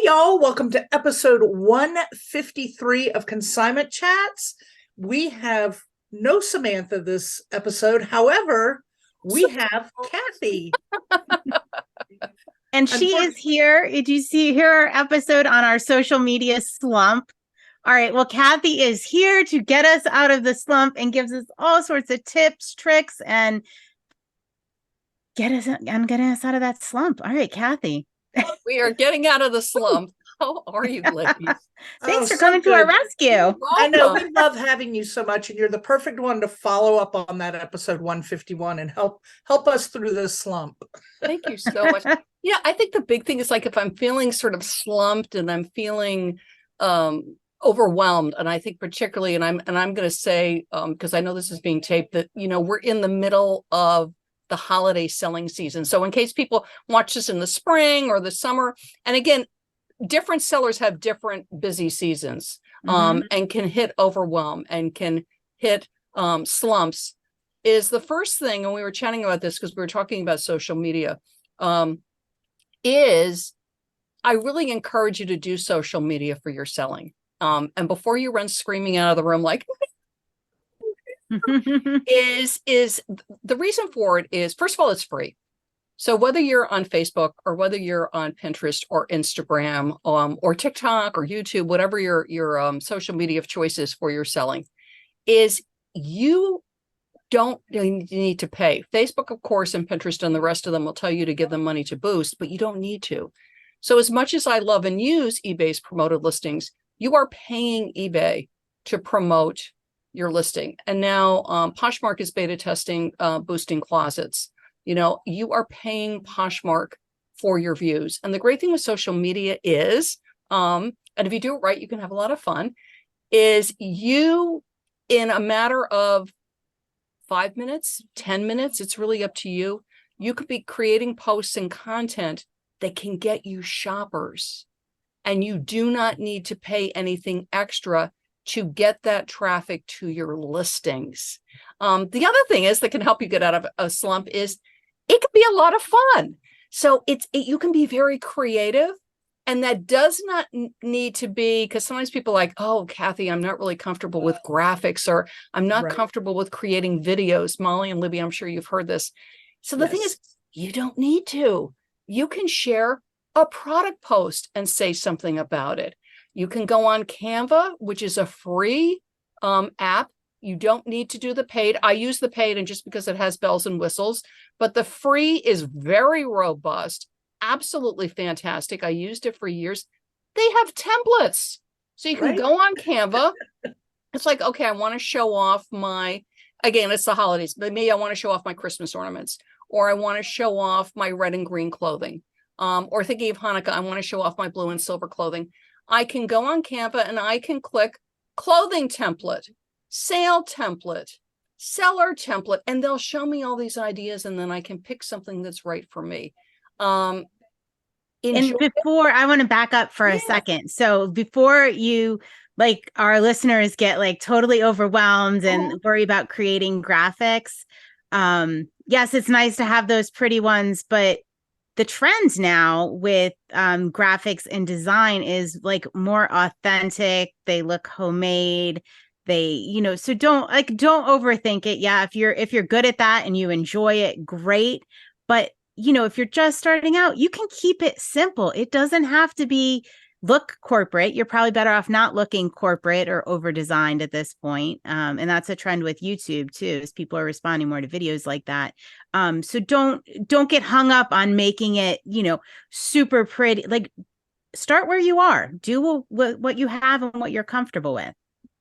y'all, welcome to episode 153 of Consignment Chats. We have no Samantha this episode. However, we have Kathy. And she is here. Did you hear our episode on our social media slump? All right. Well, Kathy is here to get us out of the slump and gives us all sorts of tips, tricks, and getting us out of that slump. All right, Kathy. We are getting out of the slump. How are you, ladies? Thanks for coming to our rescue. I know, we love having you so much, and you're the perfect one to follow up on that episode 151 and help us through this slump. Thank you so much. Yeah, I think the big thing is, like, if I'm feeling sort of slumped and I'm feeling overwhelmed, and I think particularly, and I'm going to say, because I know this is being taped, that we're in the middle of the holiday selling season. So in case people watch this in the spring or the summer, and again, different sellers have different busy seasons, and can hit overwhelm and can hit slumps, is the first thing. And we were chatting about this because we were talking about social media, is I really encourage you to do social media for your selling. And before you run screaming out of the room, like, is the reason for it is, first of all, it's free. So whether you're on Facebook or whether you're on Pinterest or Instagram, or TikTok or YouTube, whatever your social media of choice is for your selling, is you don't need to pay. Facebook, of course, and Pinterest and the rest of them will tell you to give them money to boost, but you don't need to. So as much as I love and use eBay's promoted listings, you are paying eBay to promote your listing. And now Poshmark is beta testing boosting closets. You are paying Poshmark for your views. And the great thing with social media is, and if you do it right, you can have a lot of fun, is you, in a matter of 5 minutes, 10 minutes, it's really up to you. You could be creating posts and content that can get you shoppers. And you do not need to pay anything extra to get that traffic to your listings. The other thing is that can help you get out of a slump is it can be a lot of fun. So you can be very creative, and that does not need to be, because sometimes people are like, oh, Kathy, I'm not really comfortable with graphics, or I'm not comfortable with creating videos. Molly and Libby, I'm sure you've heard this. So the thing is, you don't need to. You can share a product post and say something about it. You can go on Canva, which is a free app. You don't need to do the paid. I use the paid, and just because it has bells and whistles, but the free is very robust, absolutely fantastic. I used it for years. They have templates. So you can go on Canva. It's like, okay, I want to show off again, it's the holidays, but maybe I want to show off my Christmas ornaments, or I want to show off my red and green clothing. Or thinking of Hanukkah, I want to show off my blue and silver clothing. I can go on Canva and I can click clothing template, sale template, seller template, and they'll show me all these ideas, and then I can pick something that's right for me. And before, I want to back up for a second. So before you, like, our listeners get like totally overwhelmed and worry about creating graphics, yes, it's nice to have those pretty ones, but the trends now with graphics and design is like more authentic. They look homemade. So don't overthink it. Yeah, if you're good at that and you enjoy it, great. But if you're just starting out, you can keep it simple. It doesn't have to look corporate. You're probably better off not looking corporate or over designed at this point. And that's a trend with YouTube too, as people are responding more to videos like that. So don't get hung up on making it, super pretty. Like, start where you are, do what you have and what you're comfortable with.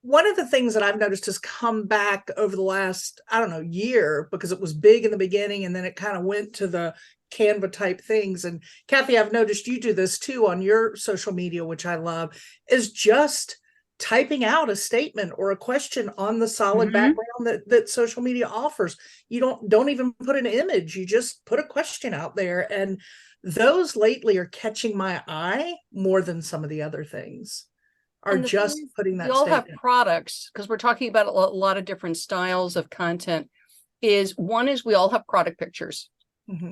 One of the things that I've noticed has come back over the last, year, because it was big in the beginning and then it kind of went to the Canva type things. And Kathy, I've noticed you do this too on your social media, which I love, is just typing out a statement or a question on the solid background that social media offers. You don't even put an image, you just put a question out there. And those lately are catching my eye more than some of the other things. Are just putting that statement. We all have products, because we're talking about a lot of different styles of content. One is we all have product pictures.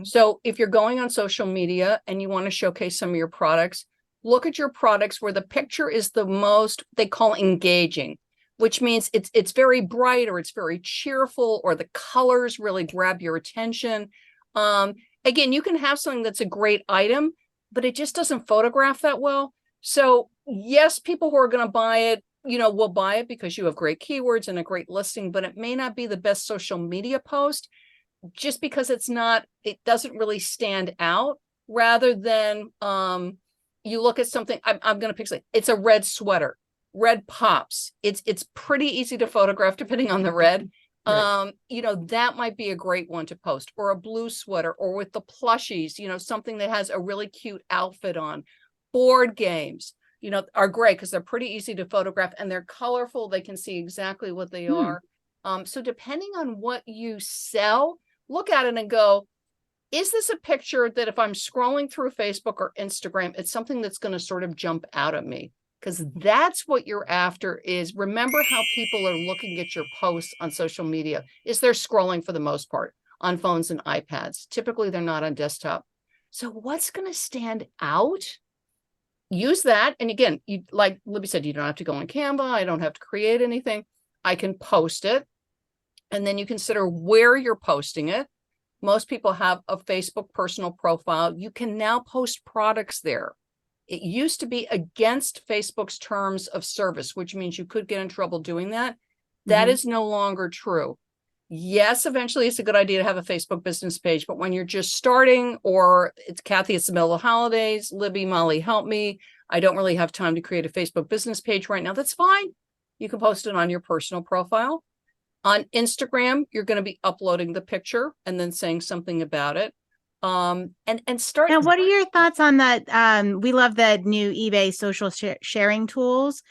So if you're going on social media and you want to showcase some of your products, look at your products where the picture is the most, they call engaging, which means it's very bright or it's very cheerful or the colors really grab your attention. Again, you can have something that's a great item, but it just doesn't photograph that well. So yes, people who are going to buy it, will buy it because you have great keywords and a great listing, but it may not be the best social media post just because it doesn't really stand out, rather than you look at something. I'm going to pick something. It's a red sweater. Red pops. It's pretty easy to photograph depending on the red. Right. That might be a great one to post, or a blue sweater, or with the plushies, something that has a really cute outfit on. Board games, are great because they're pretty easy to photograph and they're colorful. They can see exactly what they are. So depending on what you sell, look at it and go, is this a picture that if I'm scrolling through Facebook or Instagram, it's something that's going to sort of jump out at me? Because that's what you're after. Is remember how people are looking at your posts on social media is they're scrolling for the most part on phones and iPads. Typically, they're not on desktop. So what's going to stand out? Use that. And again, like Libby said, you don't have to go on Canva. I don't have to create anything. I can post it. And then you consider where you're posting it. Most people have a Facebook personal profile. You can now post products there. It used to be against Facebook's terms of service, which means you could get in trouble doing that. That is no longer true. Yes, eventually it's a good idea to have a Facebook business page, but when you're just starting, or it's Kathy, it's the middle of the holidays, Libby, Molly, help me. I don't really have time to create a Facebook business page right now. That's fine. You can post it on your personal profile. On Instagram, you're going to be uploading the picture and then saying something about it. And start. Now, what are your thoughts on that? We love the new eBay social sharing tools.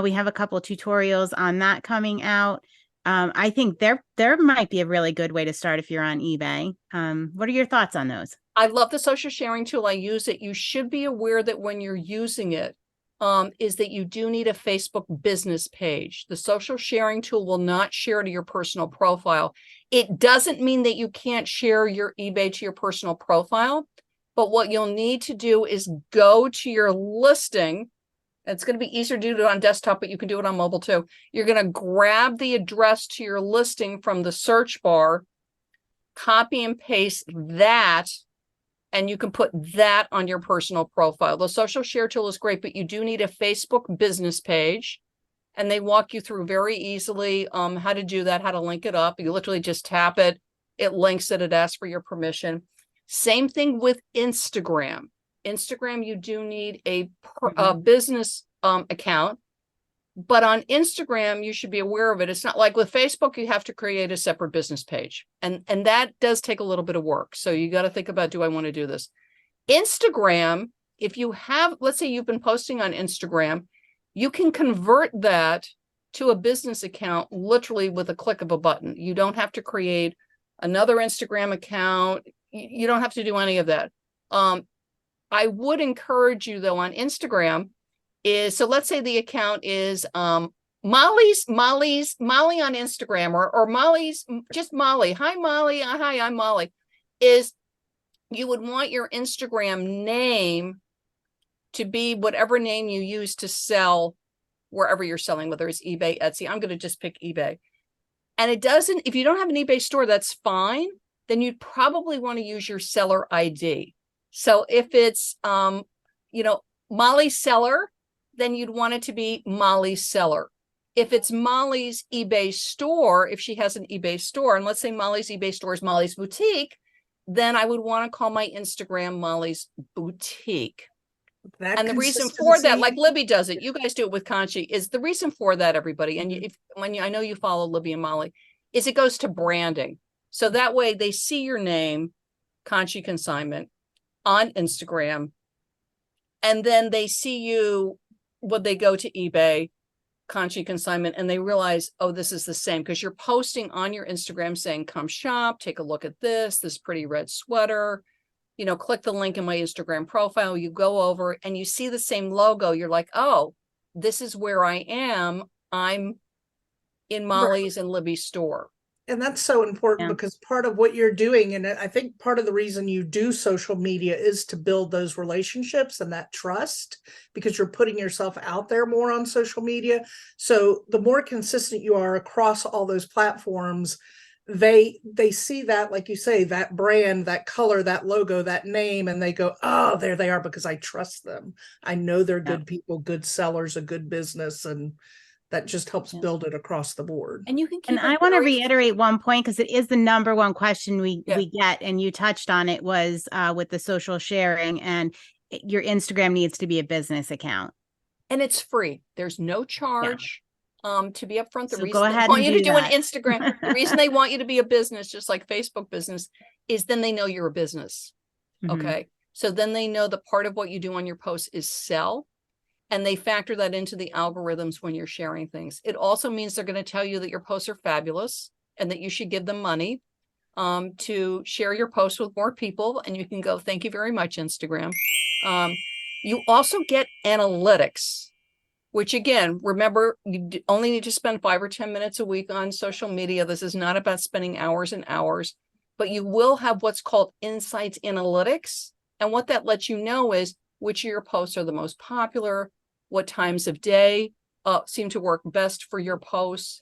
We have a couple of tutorials on that coming out. I think there might be a really good way to start if you're on eBay. What are your thoughts on those? I love the social sharing tool. I use it. You should be aware that when you're using it, is that you do need a Facebook business page. The social sharing tool will not share to your personal profile. It doesn't mean that you can't share your eBay to your personal profile, but what you'll need to do is go to your listing. It's going to be easier to do it on desktop, but you can do it on mobile too. You're going to grab the address to your listing from the search bar, copy and paste that, and you can put that on your personal profile. The social share tool is great, but you do need a Facebook business page. And they walk you through very easily how to do that, how to link it up. You literally just tap it. It links it. It asks for your permission. Same thing with Instagram. Instagram, you do need a business account. But on Instagram, you should be aware of it. It's not like with Facebook, you have to create a separate business page. And that does take a little bit of work. So you got to think about, do I want to do this? Instagram, if you have, let's say you've been posting on Instagram, you can convert that to a business account literally with a click of a button. You don't have to create another Instagram account. You don't have to do any of that. I would encourage you, though, on Instagram so let's say the account is Molly on Instagram, or Molly's, just Molly. Hi, Molly. Hi, I'm Molly. You would want your Instagram name to be whatever name you use to sell wherever you're selling, whether it's eBay, Etsy. I'm going to just pick eBay. And if you don't have an eBay store, that's fine. Then you'd probably want to use your seller ID. So if it's, Molly Seller, then you'd want it to be Molly Seller. If it's Molly's eBay store, if she has an eBay store, and let's say Molly's eBay store is Molly's Boutique, then I would want to call my Instagram Molly's Boutique. And the reason for that, like Libby does it, you guys do it with Conchi, is the reason for that, everybody. And I know you follow Libby and Molly, is it goes to branding. So that way they see your name, Conchi Consignment, on Instagram, and then they see you when they go to eBay, Conchi Consignment, and they realize, oh, this is the same, because you're posting on your Instagram saying, come shop, take a look at this pretty red sweater, click the link in my Instagram profile, you go over and you see the same logo. You're like, oh, this is where I am. I'm in Molly's and Libby's store. And that's so important Yeah. because part of what you're doing, and I think part of the reason you do social media is to build those relationships and that trust, because you're putting yourself out there more on social media. So the more consistent you are across all those platforms, they see that, like you say, that brand, that color, that logo, that name, and they go, oh, there they are, because I trust them. I know they're good people, good sellers, a good business, and that just helps build it across the board. And you can keep And I want to reiterate one point, because it is the number one question we get, and you touched on it, was with the social sharing, and your Instagram needs to be a business account. And it's free. There's no charge to be upfront. The So reason go ahead they want and you to do do an that. Instagram, the reason they want you to be a business, just like Facebook business, is then they know you're a business. Okay. So then they know the part of what you do on your posts is sell. And they factor that into the algorithms when you're sharing things. It also means they're going to tell you that your posts are fabulous and that you should give them money to share your posts with more people. And you can go, thank you very much, Instagram. You also get analytics, which again, remember, you only need to spend 5 or 10 minutes a week on social media. This is not about spending hours and hours, but you will have what's called insights analytics. And what that lets you know is which of your posts are the most popular, what times of day seem to work best for your posts.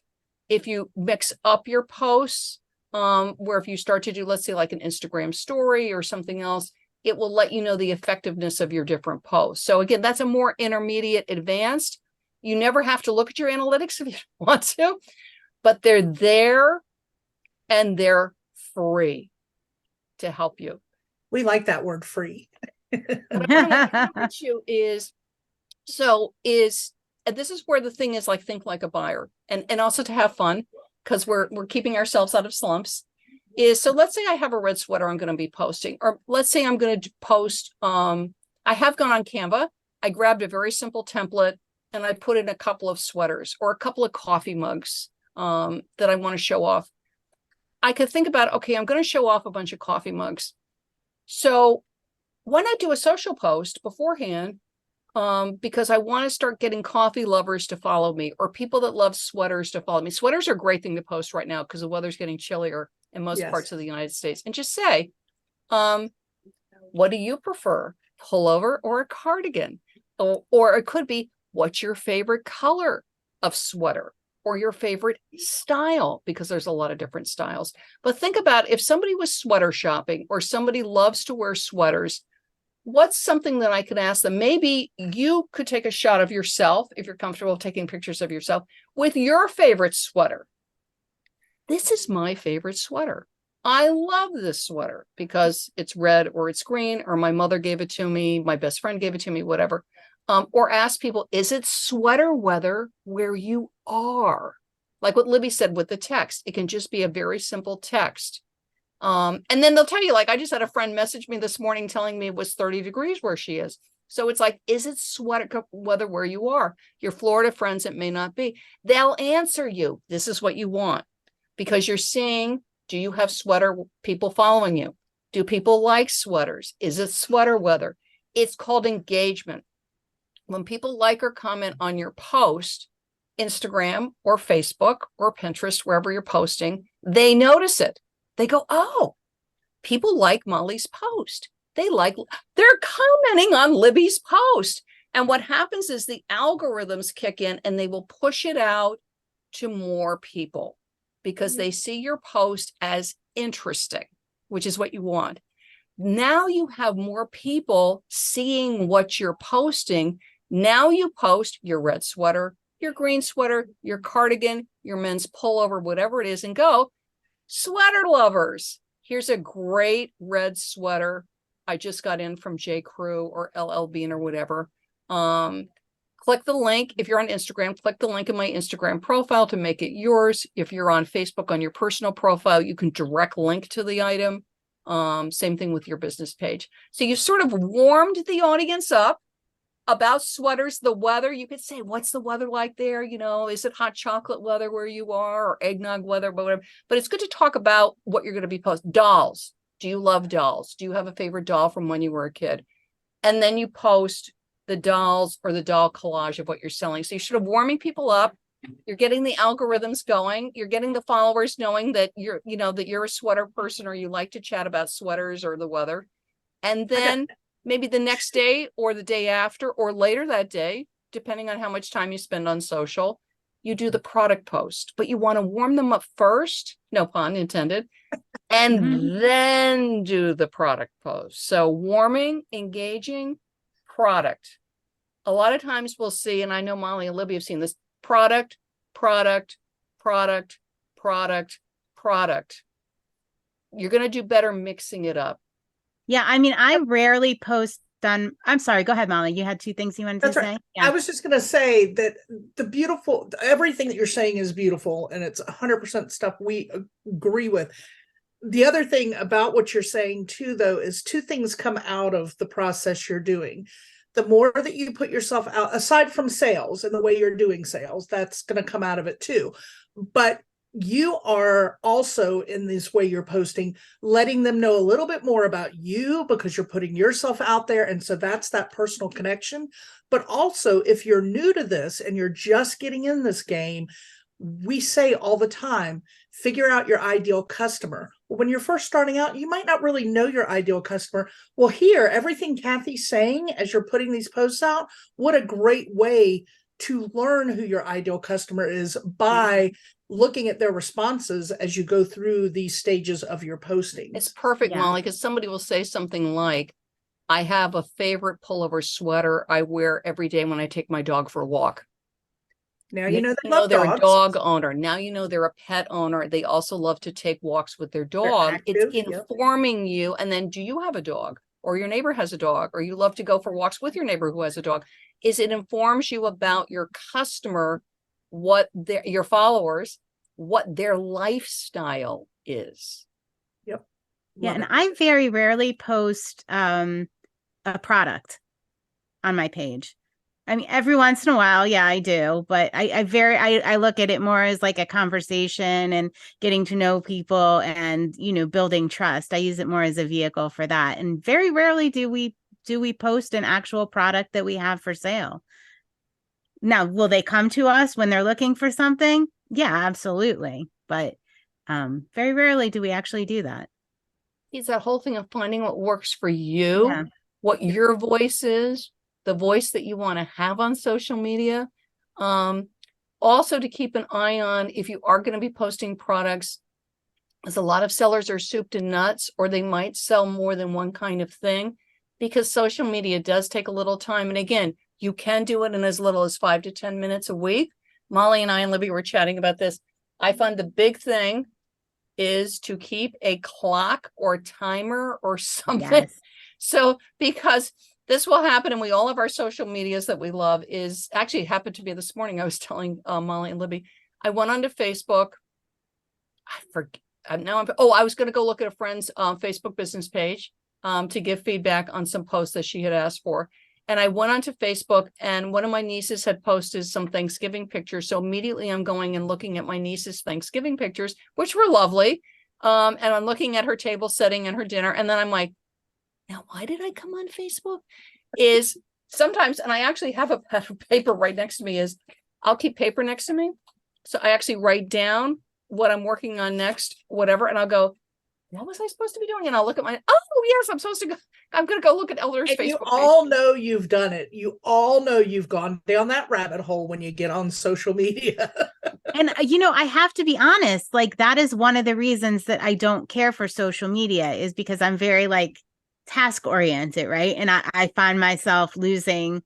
If you mix up your posts, where if you start to do, let's say like an Instagram story or something else, it will let you know the effectiveness of your different posts. So again, that's a more intermediate advanced. You never have to look at your analytics if you want to, but they're there and they're free to help you. We like that word, free. What I want to encourage you is, and this is where the thing is, like, think like a buyer, and also to have fun, because we're keeping ourselves out of slumps. Is, so let's say I have a red sweater I'm going to be posting, or let's say I'm going to post, I have gone on Canva, I grabbed a very simple template and I put in a couple of sweaters or a couple of coffee mugs that I want to show off. I could think about, okay, I'm going to show off a bunch of coffee mugs. So why not do a social post beforehand? Because I want to start getting coffee lovers to follow me, or people that love sweaters to follow me. Sweaters are a great thing to post right now because the weather's getting chillier in most parts of the United States. And just say, what do you prefer, pullover or a cardigan? Or it could be, what's your favorite color of sweater or your favorite style? Because there's a lot of different styles. But think about if somebody was sweater shopping or somebody loves to wear sweaters, what's something that I could ask them? Maybe you could take a shot of yourself, if you're comfortable taking pictures of yourself, with your favorite sweater. This is my favorite sweater. I love this sweater because it's red or it's green, or my mother gave it to me, my best friend gave it to me, whatever. Or ask people, is it sweater weather where you are? Like what Libby said with the text, it can just be a very simple text. And then they'll tell you, like, I just had a friend message me this morning telling me it was 30 degrees where she is. So it's like, is it sweater weather where you are? Your Florida friends, it may not be. They'll answer you, this is what you want, because you're seeing, do you have sweater people following you? Do people like sweaters? Is it sweater weather? It's called engagement. When people like or comment on your post, Instagram or Facebook or Pinterest, wherever you're posting, they notice it. They go, oh, people like Molly's post. They're commenting on Libby's post. And what happens is the algorithms kick in and they will push it out to more people because they see your post as interesting, which is what you want. Now you have more people seeing what you're posting. Now you post your red sweater, your green sweater, your cardigan, your men's pullover, whatever it is, and go, sweater lovers. Here's a great red sweater I just got in from J. Crew or LL Bean or whatever. Click the link. If you're on Instagram, click the link in my Instagram profile to make it yours. If you're on Facebook on your personal profile, you can direct link to the item. Same thing with your business page. So you sort of warmed the audience up about sweaters, the weather. You could say, what's the weather like there? You know, is it hot chocolate weather where you are, or eggnog weather, but whatever. But it's good to talk about what you're going to be posting. Dolls. Do you love dolls? Do you have a favorite doll from when you were a kid? And then you post the dolls or the doll collage of what you're selling. So you're sort of warming people up. You're getting the algorithms going. You're getting the followers knowing that you're a sweater person, or you like to chat about sweaters or the weather. And then maybe the next day or the day after or later that day, depending on how much time you spend on social, you do the product post, but you want to warm them up first, no pun intended, and then do the product post. So warming, engaging, product. A lot of times we'll see, and I know Molly and Libby have seen this, product, product, product, product, product. You're going to do better mixing it up. Yeah, I mean, I rarely post on, I'm sorry, go ahead, Molly. You had two things you wanted to say? Yeah. I was just going to say that everything that you're saying is beautiful, and it's 100% stuff we agree with. The other thing about what you're saying too, though, is two things come out of the process you're doing. The more that you put yourself out, aside from sales and the way you're doing sales, that's going to come out of it too. But you are also, in this way you're posting, letting them know a little bit more about you, because you're putting yourself out there. And so that's that personal connection. But also, if you're new to this and you're just getting in this game, we say all the time, figure out your ideal customer. When you're first starting out, you might not really know your ideal customer. Well, here, everything Kathy's saying as you're putting these posts out, what a great way to learn who your ideal customer is by looking at their responses as you go through these stages of your posting. It's perfect, Molly, because somebody will say something like, I have a favorite pullover sweater I wear every day when I take my dog for a walk. Now you know they're a dog owner. Now you know they're a pet owner. They also love to take walks with their dog. It's informing you. And then, do you have a dog, or your neighbor has a dog, or you love to go for walks with your neighbor who has a dog? It informs you about your customer, your followers, what their lifestyle is. Yep. Yeah, and I very rarely post a product on my page. I mean, every once in a while, yeah, I do, but I look at it more as like a conversation and getting to know people and, building trust. I use it more as a vehicle for that. And very rarely do we post an actual product that we have for sale. Now, will they come to us when they're looking for something? Yeah, absolutely. But very rarely do we actually do that. It's that whole thing of finding what works for you, what your voice is, the voice that you want to have on social media. Also to keep an eye on, if you are going to be posting products, as a lot of sellers are soup to nuts, or they might sell more than one kind of thing, because social media does take a little time. And again, you can do it in as little as 5 to 10 minutes a week. Molly and I and Libby were chatting about this. I find the big thing is to keep a clock or timer or something. Yes. So, because this will happen, and we all have our social medias that we love. Is actually happened to be this morning. I was telling Molly and Libby, I went onto Facebook. I forget. I was going to go look at a friend's Facebook business page to give feedback on some posts that she had asked for. And I went onto Facebook, and one of my nieces had posted some Thanksgiving pictures. So immediately I'm going and looking at my niece's Thanksgiving pictures, which were lovely. And I'm looking at her table setting and her dinner. And then I'm like, now, why did I come on Facebook? Is sometimes, and I actually have a pad of paper right next to me, is I'll keep paper next to me. So I actually write down what I'm working on next, whatever. And I'll go, what was I supposed to be doing? And I'll look at yes, I'm going to go look at Elder's Facebook. You all know you've done it. You all know you've gone down that rabbit hole when you get on social media. And, I have to be honest, like that is one of the reasons that I don't care for social media, is because I'm very task oriented, right? And I find myself losing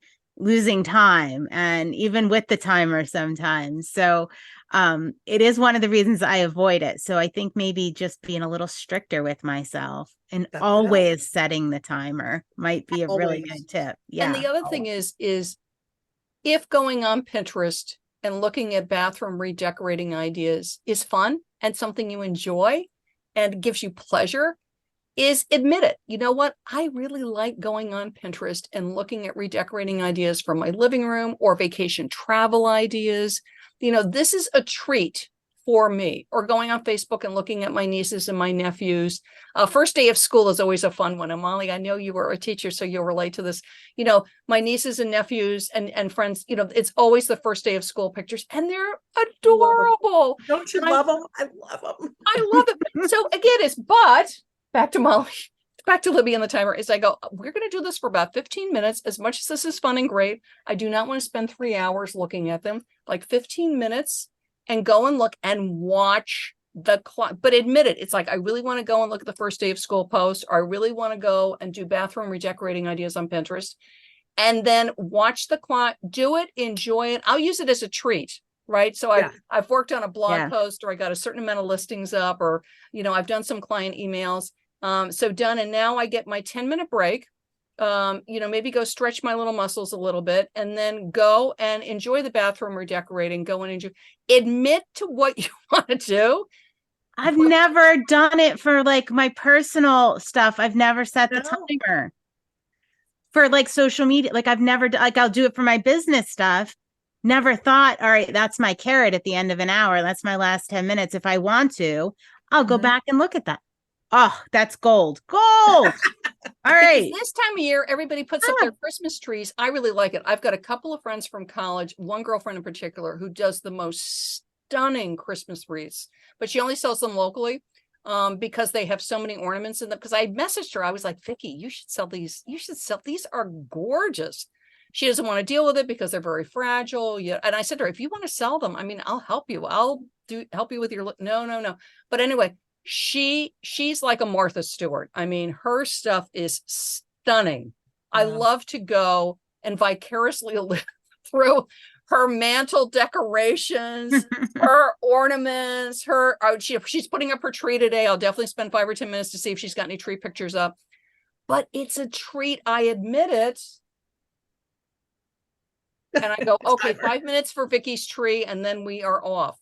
time, and even with the timer sometimes. So it is one of the reasons I avoid it. So I think maybe just being a little stricter with myself and always setting the timer might be a really good tip. Yeah. And the other thing is if going on Pinterest and looking at bathroom redecorating ideas is fun and something you enjoy and gives you pleasure, is admit it. You know what? I really like going on Pinterest and looking at redecorating ideas for my living room or vacation travel ideas. This is a treat for me, or going on Facebook and looking at my nieces and my nephews. First day of school is always a fun one. And Molly, I know you were a teacher, so you'll relate to this. My nieces and nephews and friends, it's always the first day of school pictures, and they're adorable. Don't you love them? I love them. I love it. So again, but back to Molly, back to Libby and the timer, is I go, we're going to do this for about 15 minutes. As much as this is fun and great, I do not want to spend 3 hours looking at them. Like 15 minutes, and go and look and watch the clock. But admit it, it's like, I really want to go and look at the first day of school post, or I really want to go and do bathroom redecorating ideas on Pinterest, and then watch the clock, do it, enjoy it. I'll use it as a treat. Right. So I've worked on a blog post, or I got a certain amount of listings up, or, I've done some client emails. So done. And now I get my 10-minute break, maybe go stretch my little muscles a little bit, and then go and enjoy the bathroom redecorating, go and enjoy, admit to what you want to do. I've never done it for like my personal stuff. I've never set the timer for like social media. Like I've never, like I'll do it for my business stuff. Never thought, all right, that's my carrot at the end of an hour. That's my last 10 minutes. If I want to, I'll go back and look at that. Oh, that's gold. All right. Because this time of year, everybody puts up their Christmas trees. I really like it. I've got a couple of friends from college, one girlfriend in particular, who does the most stunning Christmas wreaths, but she only sells them locally because they have so many ornaments in them. Because I messaged her, I was like, Vicky, you should sell these. These are gorgeous. She doesn't want to deal with it because they're very fragile. Yeah. And I said to her, if you want to sell them, I mean, I'll help you. I'll help you with your, no. But anyway, she's like a Martha Stewart. I mean, her stuff is stunning. I love to go and vicariously live through her mantle decorations, her ornaments, she's putting up her tree today. I'll definitely spend 5 or 10 minutes to see if she's got any tree pictures up. But it's a treat. I admit it. And I go, okay, 5 minutes for Vicky's tree, and then we are off.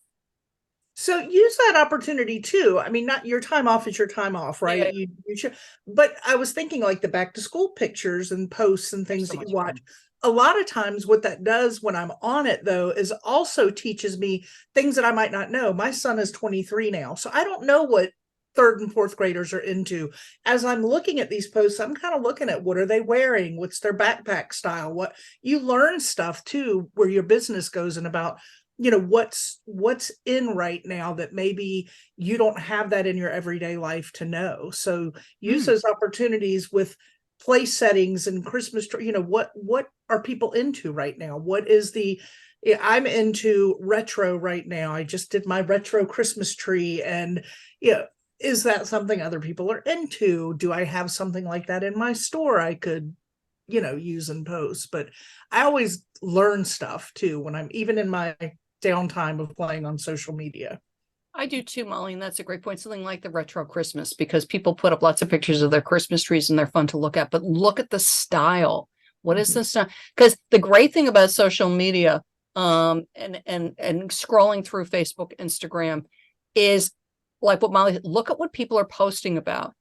So use that opportunity too. I mean, not your time off is your time off, right? Yeah. You should, but I was thinking like the back to school pictures and posts and things that you watch. Fun. A lot of times what that does when I'm on it though, is also teaches me things that I might not know. My son is 23 now, so I don't know what 3rd and 4th graders are into. As I'm looking at these posts, I'm kind of looking at what are they wearing? What's their backpack style? What you learn stuff too, where your business goes, and about, what's in right now that maybe you don't have that in your everyday life to know. So use those opportunities with place settings and Christmas tree. What are people into right now? What is I'm into retro right now. I just did my retro Christmas tree, and is that something other people are into? Do I have something like that in my store I could, use and post? But I always learn stuff too when I'm even in my downtime of playing on social media. I do too, Molly, and that's a great point. Something like the retro Christmas, because people put up lots of pictures of their Christmas trees and they're fun to look at, but look at the style. What is the style? Because the great thing about social media and scrolling through Facebook, Instagram is like what Molly, look at what people are posting about.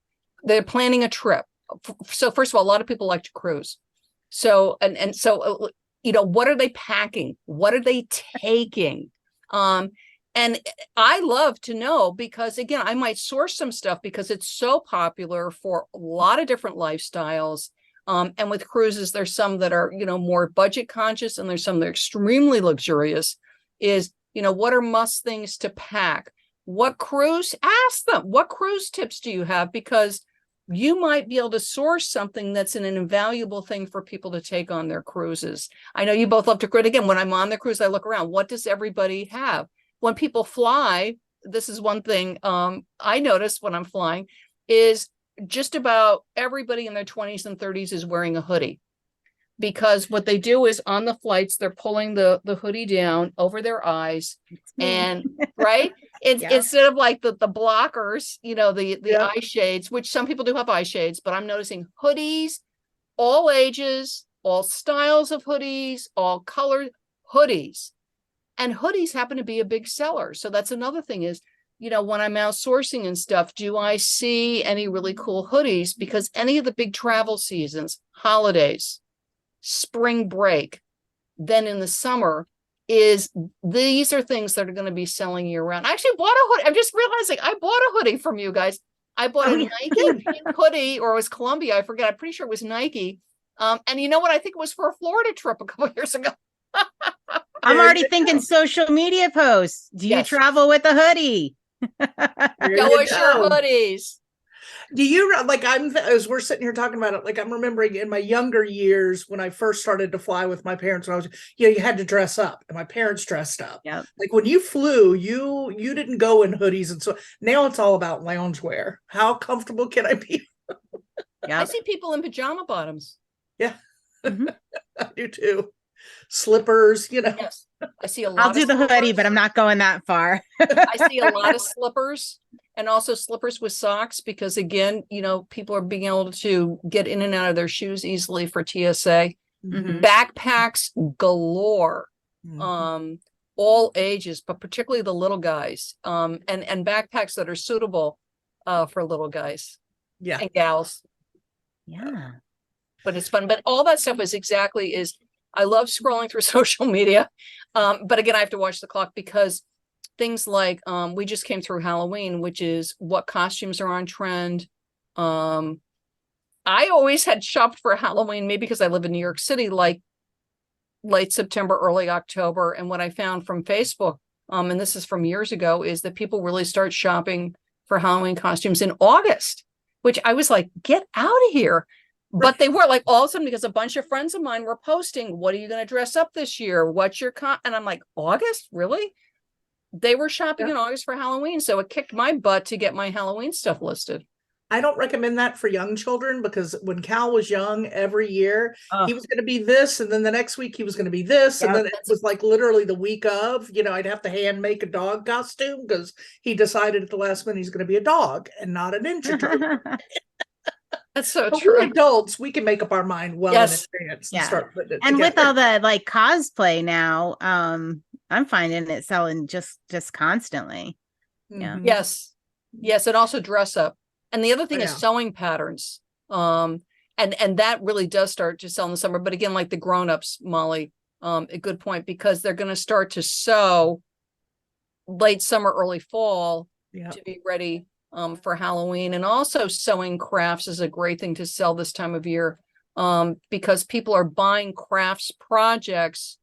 They're planning a trip. So first of all, a lot of people like to cruise. So, and so, what are they packing? What are they taking? And I love to know, because again, I might source some stuff because it's so popular for a lot of different lifestyles. And with cruises, there's some that are, more budget conscious, and there's some that are extremely luxurious. Is, what are must things to pack? Ask them, what cruise tips do you have? Because you might be able to source something that's an invaluable thing for people to take on their cruises. I know you both love to cruise. Again, when I'm on the cruise, I look around. What does everybody have? When people fly, this is one thing I notice when I'm flying, is just about everybody in their 20s and 30s is wearing a hoodie. Because what they do is on the flights, they're pulling the hoodie down over their eyes, and right. Instead of like the blockers, the eye shades, which some people do have eye shades, but I'm noticing hoodies, all ages, all styles of hoodies, all colored hoodies. And hoodies happen to be a big seller. So that's another thing is, when I'm outsourcing and stuff, do I see any really cool hoodies? Because any of the big travel seasons, holidays, spring break, then in the summer, is these are things that are going to be selling year round. I actually bought a hoodie. I'm just realizing I bought a hoodie from you guys. I bought a Nike pink hoodie, or it was Columbia. I forget. I'm pretty sure it was Nike. And you know what? I think it was for a Florida trip a couple years ago. I'm already thinking social media posts. Do you travel with a hoodie? Go with your hoodies. Do you like, as we're sitting here talking about it, like I'm remembering in my younger years when I first started to fly with my parents, when I was, you had to dress up, and my parents dressed up. Yep. Like when you flew, you didn't go in hoodies. And so now it's all about loungewear. How comfortable can I be? I see people in pajama bottoms. Yeah, I do too. Slippers, Yes, I see a lot. I'll do the hoodie, but I'm not going that far. I see a lot of slippers, and also slippers with socks, because again, people are being able to get in and out of their shoes easily for TSA. Backpacks galore, all ages, but particularly the little guys, and backpacks that are suitable for little guys and gals. Yeah. But it's fun. But all that stuff is I love scrolling through social media. But again, I have to watch the clock, because things like we just came through Halloween, which is what costumes are on trend. I always had shopped for Halloween, maybe because I live in New York City, like late September, early October. And what I found from Facebook, and this is from years ago, is that people really start shopping for Halloween costumes in August, which I was like, get out of here. But they were like, all of a sudden, because a bunch of friends of mine were posting, what are you going to dress up this year? What's your and I'm like, August? Really? They were shopping in August for Halloween. So it kicked my butt to get my Halloween stuff listed. I don't recommend that for young children, because when Cal was young, every year he was going to be this, and then the next week he was going to be this, and then it was like literally the week of, I'd have to hand make a dog costume because he decided at the last minute he's going to be a dog and not a Ninja Turtle. That's so but true. We're adults, we can make up our mind well in advance and start putting it and together. with all the like cosplay now, I'm finding it selling just constantly. Yeah. Yes, and also dress up. And the other thing is sewing patterns. And that really does start to sell in the summer. But again, like the grown-ups, Molly, a good point, because they're going to start to sew late summer, early fall to be ready for Halloween. And also sewing crafts is a great thing to sell this time of year, because people are buying crafts projects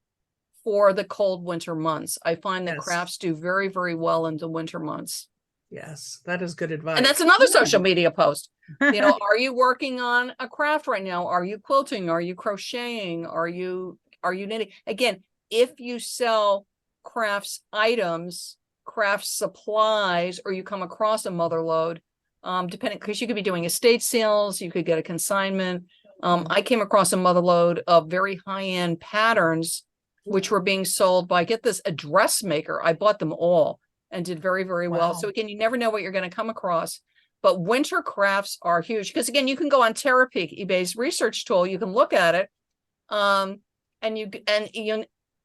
for the cold winter months. I find that crafts do very, very well in the winter months. Yes, that is good advice. And that's another social media post. Are you working on a craft right now? Are you quilting? Are you crocheting? Are you knitting? Again, if you sell crafts items, craft supplies, or you come across a mother load, depending, because you could be doing estate sales, you could get a consignment. I came across a mother load of very high-end patterns, which were being sold by, get this, a dressmaker. I bought them all and did very, very well. So again, you never know what you're going to come across. But winter crafts are huge, because again, you can go on Terapeak, eBay's research tool. You can look at it, and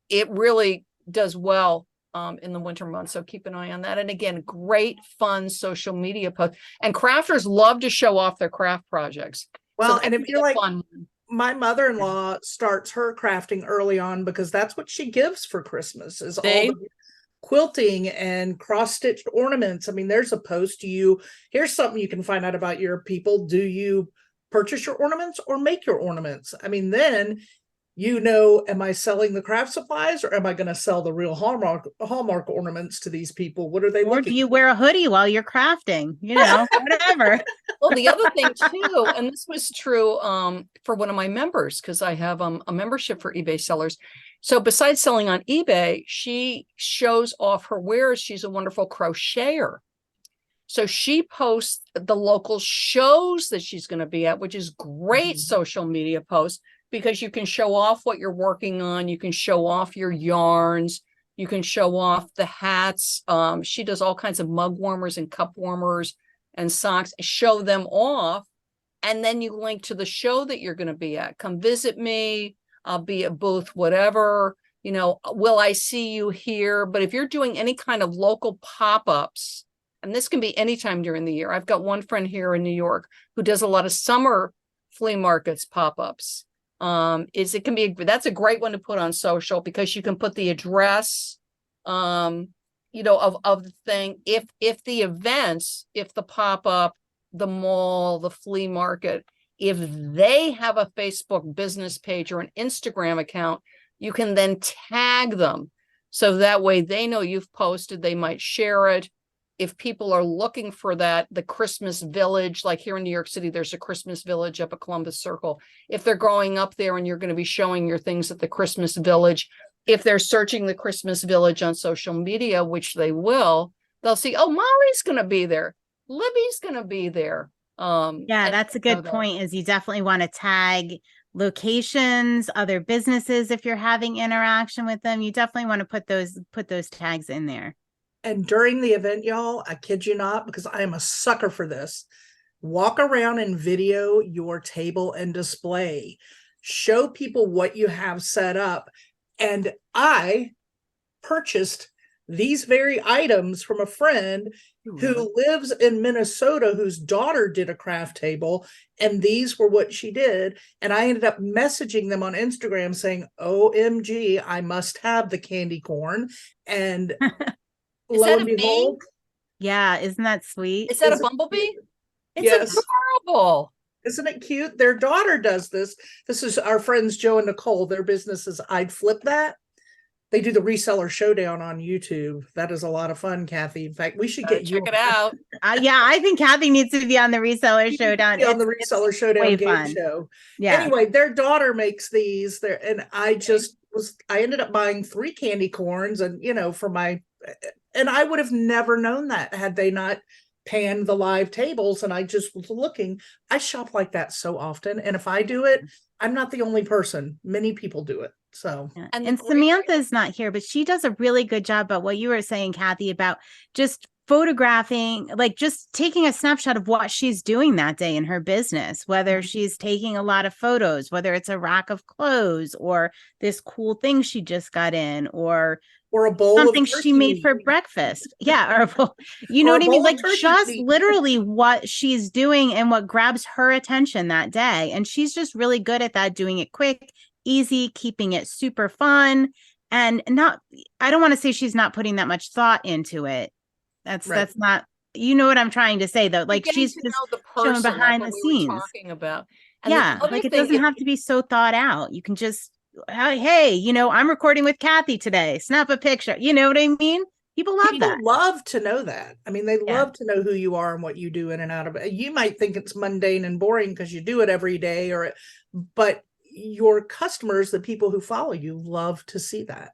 it really does well in the winter months. So keep an eye on that. And again, great fun social media posts. And crafters love to show off their craft projects. Well, so and if you're like my mother-in-law starts her crafting early on, because that's what she gives for Christmas is all the quilting and cross-stitched ornaments. I mean, there's a post. Here's something you can find out about your people. Do you purchase your ornaments or make your ornaments? I mean, then am I selling the craft supplies, or am I going to sell the real Hallmark ornaments to these people? What are they looking for? Or do you wear a hoodie while you're crafting? Whatever. Well, the other thing too, and this was true for one of my members, because I have a membership for eBay sellers. So besides selling on eBay, she shows off her wares. She's a wonderful crocheter. So she posts the local shows that she's going to be at, which is great social media posts, because you can show off what you're working on. You can show off your yarns. You can show off the hats. She does all kinds of mug warmers and cup warmers and socks. Show them off. And then you link to the show that you're going to be at. Come visit me. I'll be at booth, whatever. Will I see you here? But if you're doing any kind of local pop-ups, and this can be anytime during the year. I've got one friend here in New York who does a lot of summer flea markets, pop-ups. is it can be, that's a great one to put on social, because you can put the address, you know, of the thing. If the events, if the pop-up, the mall, the flea market, if they have a Facebook business page or an Instagram account, you can then tag them. So that way they know you've posted, they might share it. If people are looking for that, the Christmas Village, like here in New York City, there's a Christmas Village up at Columbus Circle. If they're going up there and you're going to be showing your things at the Christmas Village, if they're searching the Christmas Village on social media, which they will, they'll see, oh, Molly's going to be there. Libby's going to be there. Yeah, that's a good point, is you definitely want to tag locations, other businesses. If you're having interaction with them, you definitely want to put those tags in there. And during the event, y'all, I kid you not, because I am a sucker for this, walk around and video your table and display. Show people what you have set up. And I purchased these very items from a friend who lives in Minnesota, whose daughter did a craft table, and these were what she did. And I ended up messaging them on Instagram saying, OMG, I must have the candy corn. And lo and behold, yeah, isn't that sweet? Is that a bumblebee? It's yes. adorable. Isn't it cute? Their daughter does this. This is our friends Joe and Nicole. Their business is I'd Flip That. They do the Reseller Showdown on YouTube. That is a lot of fun, Kathy. In fact, we should get you check it out. Yeah, I think Kathy needs to be on the Reseller Showdown. On the Reseller Showdown game show. Yeah. Anyway, their daughter makes these there, and I just I ended up buying 3 candy corns, and for my, and I would have never known that had they not panned the live tables. And I just was looking. I shop like that so often, and if I do it, I'm not the only person. Many people do it. So, and Samantha's not here, but she does a really good job about what you were saying, Kathy, about just photographing, like just taking a snapshot of what she's doing that day in her business, whether she's taking a lot of photos, whether it's a rack of clothes or this cool thing she just got in, or a bowl something of turkey she made for breakfast. Yeah. Or a bowl, you know what I mean? Like just literally what she's doing and what grabs her attention that day. And she's just really good at that, doing it quick, easy, keeping it super fun, and not, I don't want to say she's not putting that much thought into it. That's not, you know what I'm trying to say though. Like she's just showing behind the scenes. Talking about. And yeah. Like it doesn't have to be so thought out. You can just, hey, I'm recording with Kathy today. Snap a picture. You know what I mean? People love to know that. I mean, they love to know who you are and what you do in and out of it. You might think it's mundane and boring because you do it every day, but your customers, the people who follow you, love to see that.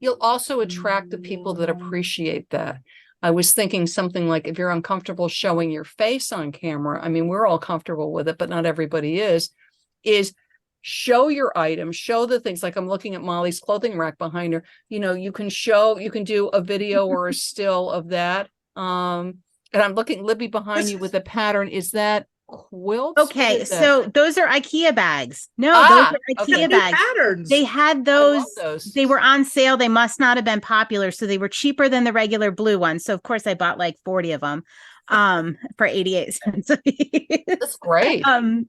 You'll also attract the people that appreciate that. I was thinking something like, if you're uncomfortable showing your face on camera, I mean, we're all comfortable with it, but not everybody is show your items, show the things. Like I'm looking at Molly's clothing rack behind her. You can do a video or a still of that. And I'm looking, Libby, behind you with a pattern. Is that quilts? Okay, so those are IKEA bags. No, those are IKEA bags. Patterns. They had those. They were on sale. They must not have been popular, so they were cheaper than the regular blue ones. So of course I bought like 40 of them for 88 cents. That's great.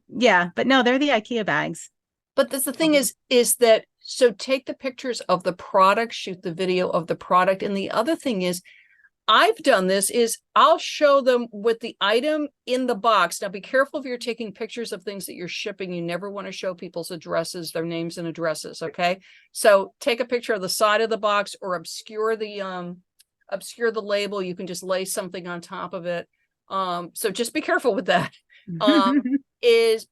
Yeah, but no, they're the IKEA bags. But the thing is that, so take the pictures of the product, shoot the video of the product. And the other thing is, I've done this, is I'll show them with the item in the box. Now be careful if you're taking pictures of things that you're shipping. You never want to show people's addresses, their names and addresses. Okay. So take a picture of the side of the box, or obscure the label. You can just lay something on top of it. So just be careful with that.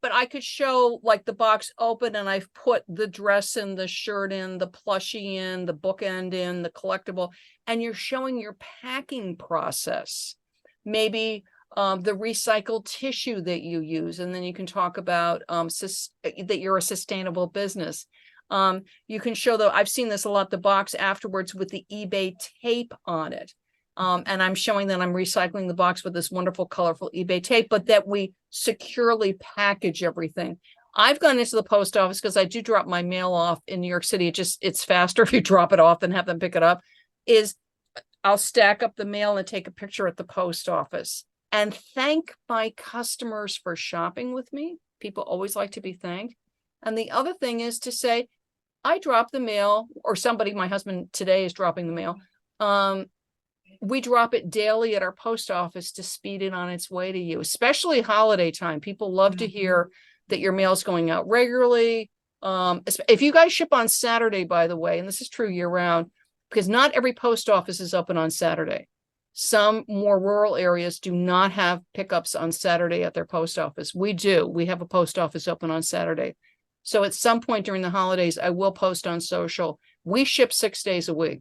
But I could show like the box open, and I've put the dress in, the shirt in, the plushie in, the bookend in, the collectible, and you're showing your packing process. Maybe the recycled tissue that you use, and then you can talk about that you're a sustainable business. You can show I've seen this a lot, the box afterwards with the eBay tape on it. And I'm showing that I'm recycling the box with this wonderful, colorful eBay tape, but that we securely package everything. I've gone into the post office because I do drop my mail off in New York City. It's faster if you drop it off than have them pick it up. I'll stack up the mail and take a picture at the post office and thank my customers for shopping with me. People always like to be thanked. And the other thing is to say, I drop the mail, or somebody, my husband today is dropping the mail. We drop it daily at our post office to speed it on its way to you, especially holiday time. People love to hear that your mail's going out regularly. If you guys ship on Saturday, by the way, and this is true year round, because not every post office is open on Saturday. Some more rural areas do not have pickups on Saturday at their post office. We do. We have a post office open on Saturday. So at some point during the holidays, I will post on social. We ship 6 days a week.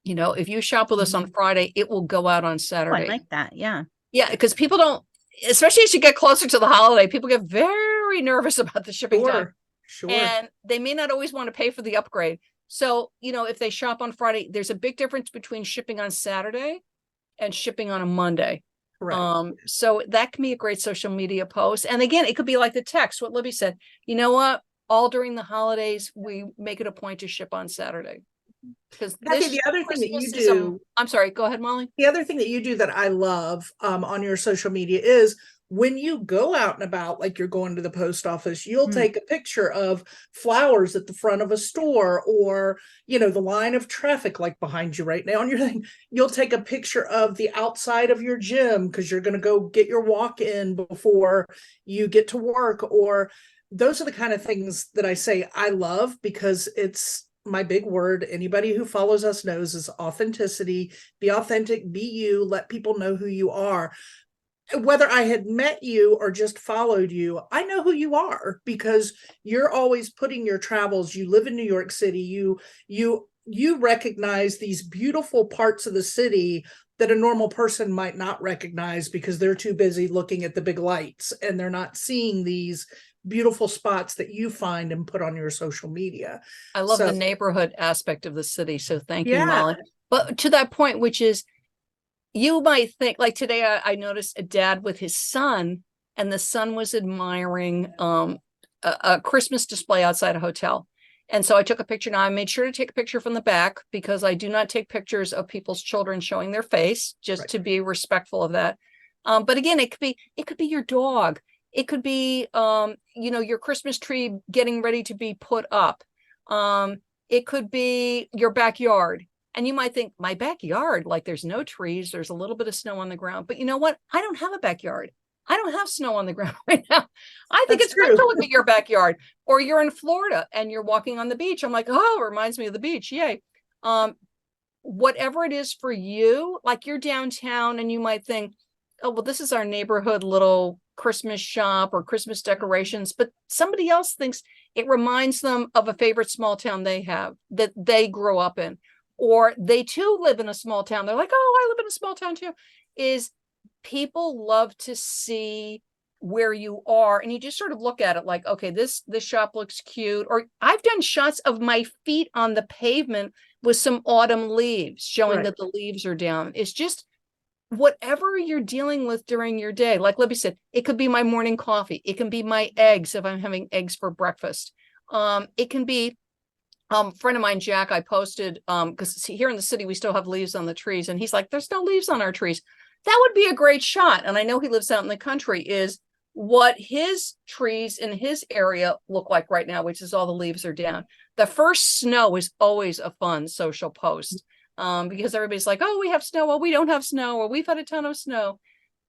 You know, if you shop with us on Friday, it will go out on Saturday. I like that. Yeah. Yeah, because people don't, especially as you get closer to the holiday, people get very nervous about the shipping time. Sure. And they may not always want to pay for the upgrade. So, you know, if they shop on Friday, there's a big difference between shipping on Saturday and shipping on a Monday. Correct. So that can be a great social media post. And again, it could be like the text, what Libby said, you know what? All during the holidays, we make it a point to ship on Saturday. Because the other thing that you do, I'm sorry, go ahead, Molly. The other thing that you do that I love on your social media is when you go out and about, like you're going to the post office, you'll take a picture of flowers at the front of a store, or, you know, the line of traffic like behind you right now on your thing. You'll take a picture of the outside of your gym because you're going to go get your walk in before you get to work. Or those are the kind of things that I say I love, because it's my big word. Anybody who follows us knows is authenticity. Be authentic, be you, let people know who you are. Whether I had met you or just followed you, I know who you are, because you're always putting your travels. You live in New York City. You recognize these beautiful parts of the city that a normal person might not recognize because they're too busy looking at the big lights and they're not seeing these beautiful spots that you find and put on your social media. I love the neighborhood aspect of the city. So thank you, Molly. But to that point, which is, you might think, like today, I noticed a dad with his son, and the son was admiring a Christmas display outside a hotel. And so I took a picture. Now I made sure to take a picture from the back, because I do not take pictures of people's children showing their face, just to be respectful of that. But again, it could be your dog. It could be, you know, your Christmas tree getting ready to be put up. It could be your backyard. And you might think, my backyard, like there's no trees, there's a little bit of snow on the ground. But you know what? I don't have a backyard. I don't have snow on the ground right now. I think it's great to look at your backyard. Or you're in Florida and you're walking on the beach. I'm like, oh, it reminds me of the beach. Yay. Whatever it is for you, like you're downtown and you might think, oh, well, this is our neighborhood little Christmas shop or Christmas decorations. But somebody else thinks it reminds them of a favorite small town they have, that they grew up in. Or they too live in a small town. They're like, oh, I live in a small town too. Is people love to see where you are. And you just sort of look at it like, okay, this shop looks cute. Or I've done shots of my feet on the pavement with some autumn leaves, showing that the leaves are down. It's just whatever you're dealing with during your day. Like Libby said, it could be my morning coffee. It can be my eggs if I'm having eggs for breakfast. It can be friend of mine, Jack, I posted, because here in the city, we still have leaves on the trees. And he's like, there's no leaves on our trees. That would be a great shot. And I know he lives out in the country, is what his trees in his area look like right now, which is all the leaves are down. The first snow is always a fun social post, because everybody's like, oh, we have snow. Well, we don't have snow, or we've had a ton of snow.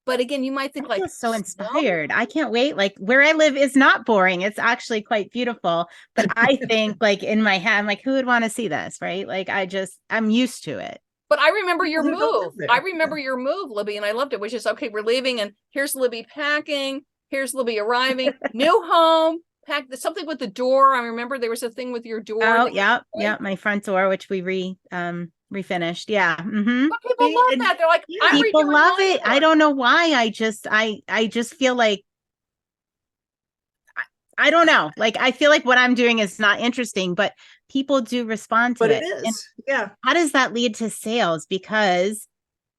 But again, you might think I like, feel so inspired. I can't wait. Like where I live is not boring. It's actually quite beautiful. But I think like in my head, I'm like, who would want to see this? Right. Like I'm used to it. But I remember your move. I remember your move, Libby, and I loved it, which is, okay, we're leaving and here's Libby packing. Here's Libby arriving, new home, packed something with the door. I remember there was a thing with your door. Oh, yeah. Yeah. My front door, which we refinished. Yeah. Mm-hmm. But people love that. They're like, people love it. I don't know why. I just feel like, I don't know. Like, I feel like what I'm doing is not interesting, but people do respond to it. But it is. And how does that lead to sales? Because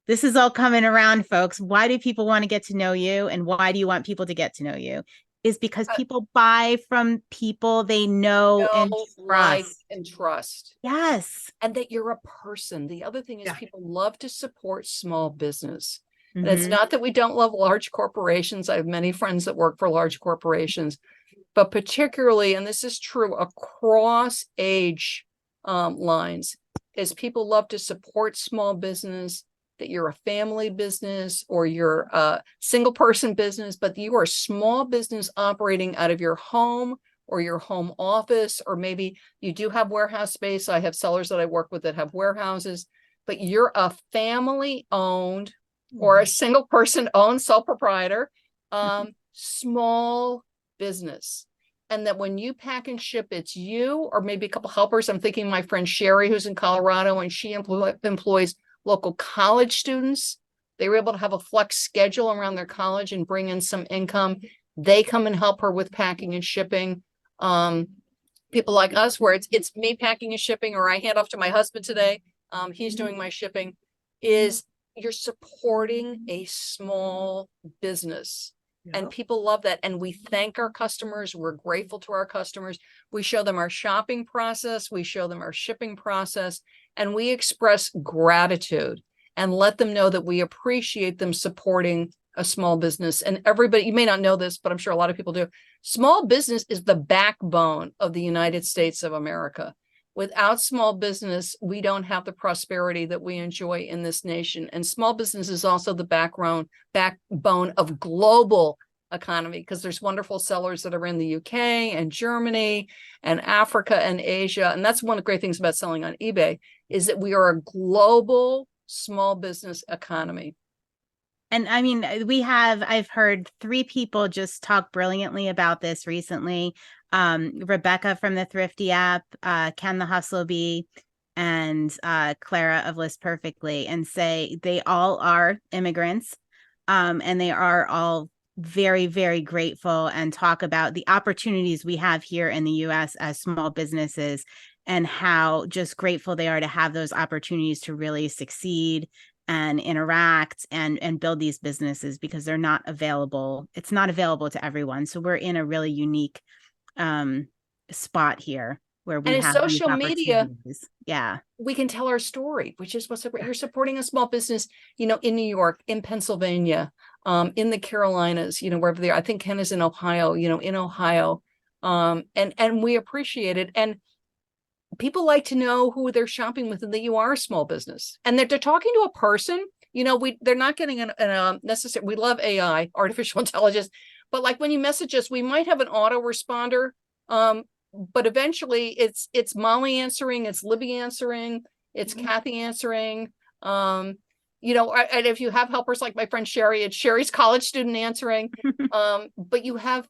this is all coming around, folks. Why do people want to get to know you? And why do you want people to get to know you? Is because people buy from people they know and trust. Yes. And that you're a person. The other thing is people love to support small business. And it's not that we don't love large corporations. I have many friends that work for large corporations. but particularly, and this is true across age lines, is people love to support small business, that you're a family business or you're a single person business, but you are a small business operating out of your home or your home office, or maybe you do have warehouse space. I have sellers that I work with that have warehouses, but you're a family owned or a single person owned sole proprietor, small business. And that when you pack and ship, it's you or maybe a couple helpers. I'm thinking my friend Sherry, who's in Colorado, and she employs local college students. They were able to have a flex schedule around their college and bring in some income. They come and help her with packing and shipping. People like us, where it's me packing and shipping, or I hand off to my husband today. He's doing my shipping. Is you're supporting a small business. And people love that. And we thank our customers. We're grateful to our customers. We show them our shopping process. We show them our shipping process. And we express gratitude and let them know that we appreciate them supporting a small business. And everybody, you may not know this, but I'm sure a lot of people do. Small business is the backbone of the United States of America. Without small business, we don't have the prosperity that we enjoy in this nation. And small business is also the backbone of global economy, because there's wonderful sellers that are in the UK and Germany and Africa and Asia. And that's one of the great things about selling on eBay, is that we are a global small business economy. And I mean, I've heard 3 people just talk brilliantly about this recently. Rebecca from the Thrifty app, Ken the Hustle Bee, and Clara of ListPerfectly, and say they all are immigrants, and they are all very, very grateful, and talk about the opportunities we have here in the US as small businesses, and how just grateful they are to have those opportunities to really succeed and interact and build these businesses, because they're not available. It's not available to everyone. So we're in a really unique spot here where we have social media. Yeah. We can tell our story, which is what's you're supporting a small business, in New York, in Pennsylvania, in the Carolinas, wherever they are. I think Ken is in Ohio, in Ohio. And we appreciate it. And people like to know who they're shopping with and that you are a small business and that they're talking to a person. They're not getting an necessary. We love AI, artificial intelligence, but like when you message us, we might have an autoresponder. But eventually it's Molly answering, it's Libby answering, it's Kathy answering. And if you have helpers like my friend Sherry, it's Sherry's college student answering. But you have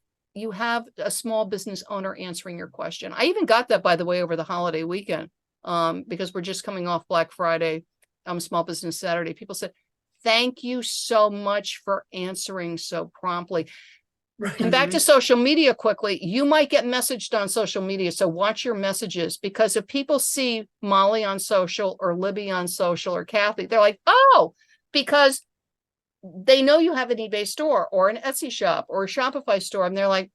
a small business owner answering your question. I even got that, by the way, over the holiday weekend, because we're just coming off Black Friday, Small Business Saturday. People said, thank you so much for answering so promptly. Right. And back to social media quickly, you might get messaged on social media. So watch your messages, because if people see Molly on social or Libby on social or Kathy, they're like, oh, because they know you have an eBay store or an Etsy shop or a Shopify store. And they're like,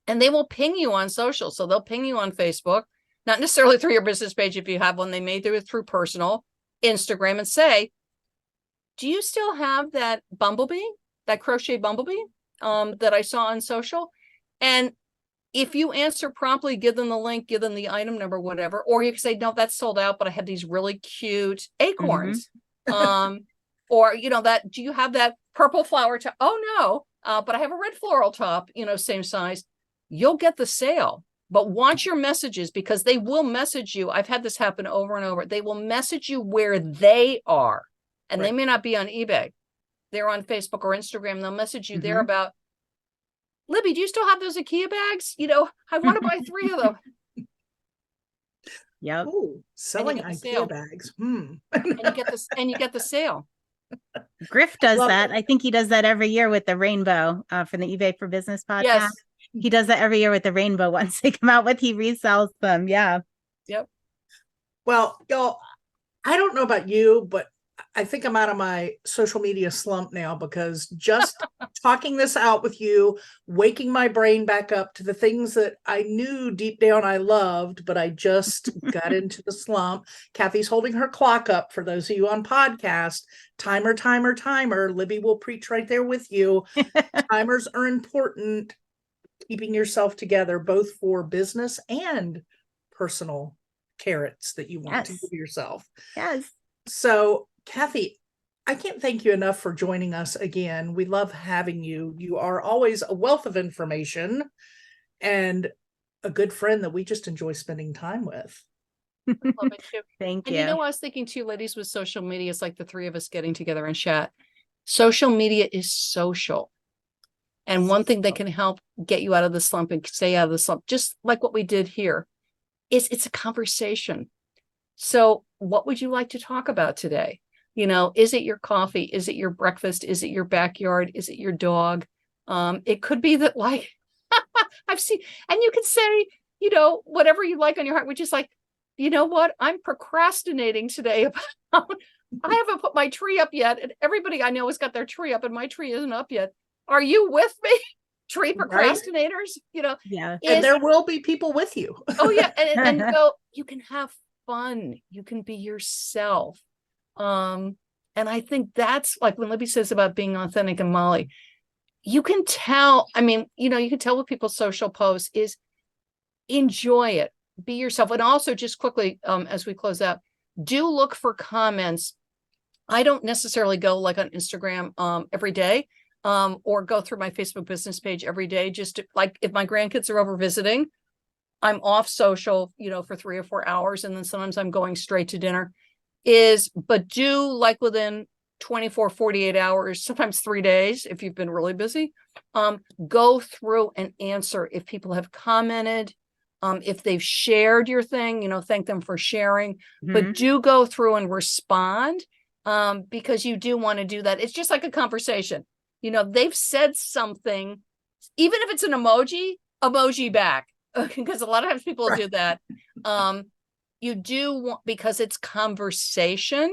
and they will ping you on social. So they'll ping you on Facebook, not necessarily through your business page. If you have one, they may do it through personal Instagram, and say, do you still have that bumblebee, that crochet bumblebee that I saw on social? And if you answer promptly, give them the link, give them the item number, whatever. Or you can say, no, that's sold out, but I have these really cute acorns. Or, do you have that purple flower top? Oh, no, but I have a red floral top, same size. You'll get the sale. But watch your messages, because they will message you. I've had this happen over and over. They will message you where they are. And They may not be on eBay. They're on Facebook or Instagram. They'll message you there about, Libby, do you still have those IKEA bags? I want to buy 3 of them. Yep. Ooh, selling IKEA bags. And you get the sale. Griff does that. I think he does that every year with the rainbow from the eBay for Business podcast. Yes. He does that every year with the rainbow ones they come out with. He resells them. Yeah. Yep. Well, y'all, I don't know about you, but I think I'm out of my social media slump now, because just talking this out with you, waking my brain back up to the things that I knew deep down I loved, but I just got into the slump. Kathy's holding her clock up for those of you on podcast. Timer, timer, timer. Libby will preach right there with you. Timers are important. keeping yourself together, both for business and personal carrots that you want to Yes. give yourself. Yes. So, Kathy, I can't thank you enough for joining us again. We love having you. You are always a wealth of information and a good friend that we just enjoy spending time with. Love it too. Thank And you. you know, I was thinking too, ladies, with social media, it's like the three of us getting together and chat. Social media is social. And one thing that can help get you out of the slump and stay out of the slump, just like what we did here, is it's a conversation. So what would you like to talk about today? You know, is it your coffee? Is it your breakfast? Is it your backyard? Is it your dog? It could be that, like, I've seen, and you can say, you know, whatever you like on your heart, which is like, you know what? I'm procrastinating today about, I haven't put my tree up yet. And everybody I know has got their tree up and my tree isn't up yet. Are you with me? Tree procrastinators, you know? Yeah. And there will be people with you. Oh yeah. And you go, you can have fun. You can be yourself. And I think that's like when Libby says about being authentic, and Molly, you can tell, I mean, you know, you can tell with people's social posts is enjoy it, be yourself. And also just quickly, as we close out, do look for comments. I don't necessarily go like on Instagram every day, or go through my Facebook business page every day. Just to, like, if my grandkids are over visiting, I'm off social, you know, for 3 or 4 hours. And then sometimes I'm going straight to dinner but do like within 24, 48 hours, sometimes 3 days, if you've been really busy, go through and answer if people have commented, if they've shared your thing, you know, thank them for sharing, but do go through and respond, because you do want to do that. It's just like a conversation. You know, they've said something, even if it's an emoji back, because a lot of times people do that. You do want, because it's conversation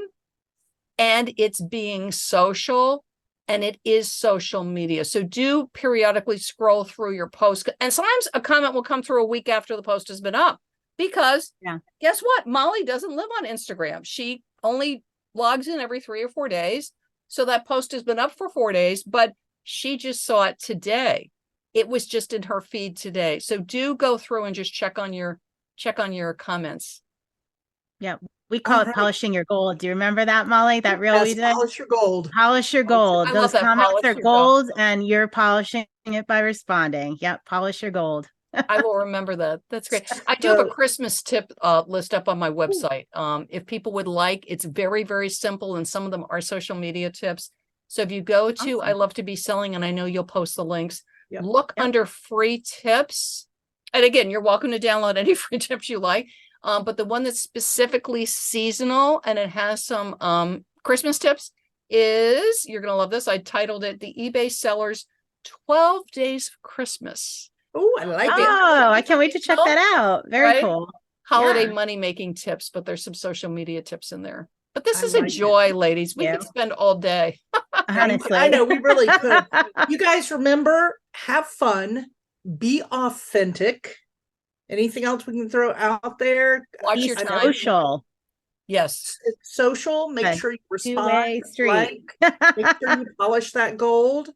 and it's being social and it is social media. So do periodically scroll through your post. And sometimes a comment will come through a week after the post has been up, because guess what? Molly doesn't live on Instagram. She only logs in every 3 or 4 days. So that post has been up for 4 days, but she just saw it today. It was just in her feed today. So do go through and just check on your comments. Yeah. We call it polishing your gold. Do you remember that, Molly? That reel we did? Polish your gold. Polish your gold. I Those love that. comments Polish are your gold, and you're polishing it by responding. Yep. Polish your gold. I will remember that. That's great. I do have a Christmas tip list up on my website. If people would like, it's very, very simple. And some of them are social media tips. So if you go to, I love to be selling, and I know you'll post the links, look under free tips. And again, you're welcome to download any free tips you like. But the one that's specifically seasonal and it has some Christmas tips is, you're going to love this. I titled it the eBay Sellers 12 Days of Christmas. Oh, I like it. Oh, I can't wait to check that out. Very cool. Holiday money-making tips, but there's some social media tips in there. But this is a joy, ladies. We could spend all day. Honestly. I know, we really could. You guys remember, have fun, be authentic. Anything else we can throw out there? Watch your time. Social. Yes. It's social. Make sure you respond. Two-way street. Make sure you polish that gold.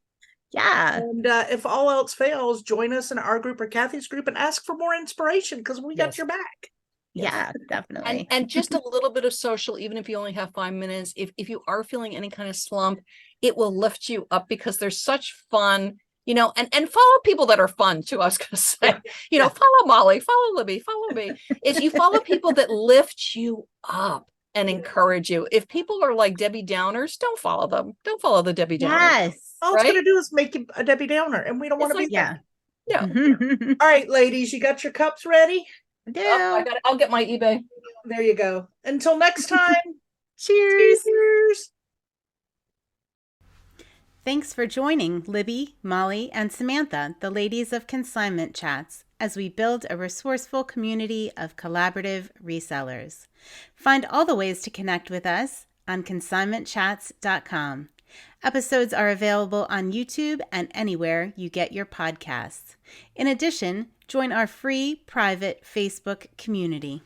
Yeah. And if all else fails, join us in our group or Kathy's group and ask for more inspiration, because we got your back. Yeah, definitely. And just a little bit of social, even if you only have 5 minutes, if you are feeling any kind of slump, it will lift you up, because there's such fun, you know, and follow people that are fun too. I was going to say, you know, follow Molly, follow Libby, follow me. If you follow people that lift you up and encourage you. If people are like Debbie Downers, don't follow them. Don't follow the Debbie Downers. Yes. All it's going to do is make you a Debbie Downer, and we don't want to be that. Yeah. All right, ladies, you got your cups ready? I do. I'll get my eBay. There you go. Until next time. Cheers. Cheers. Thanks for joining Libby, Molly, and Samantha, the ladies of Consignment Chats, as we build a resourceful community of collaborative resellers. Find all the ways to connect with us on consignmentchats.com. Episodes are available on YouTube and anywhere you get your podcasts. In addition, join our free private Facebook community.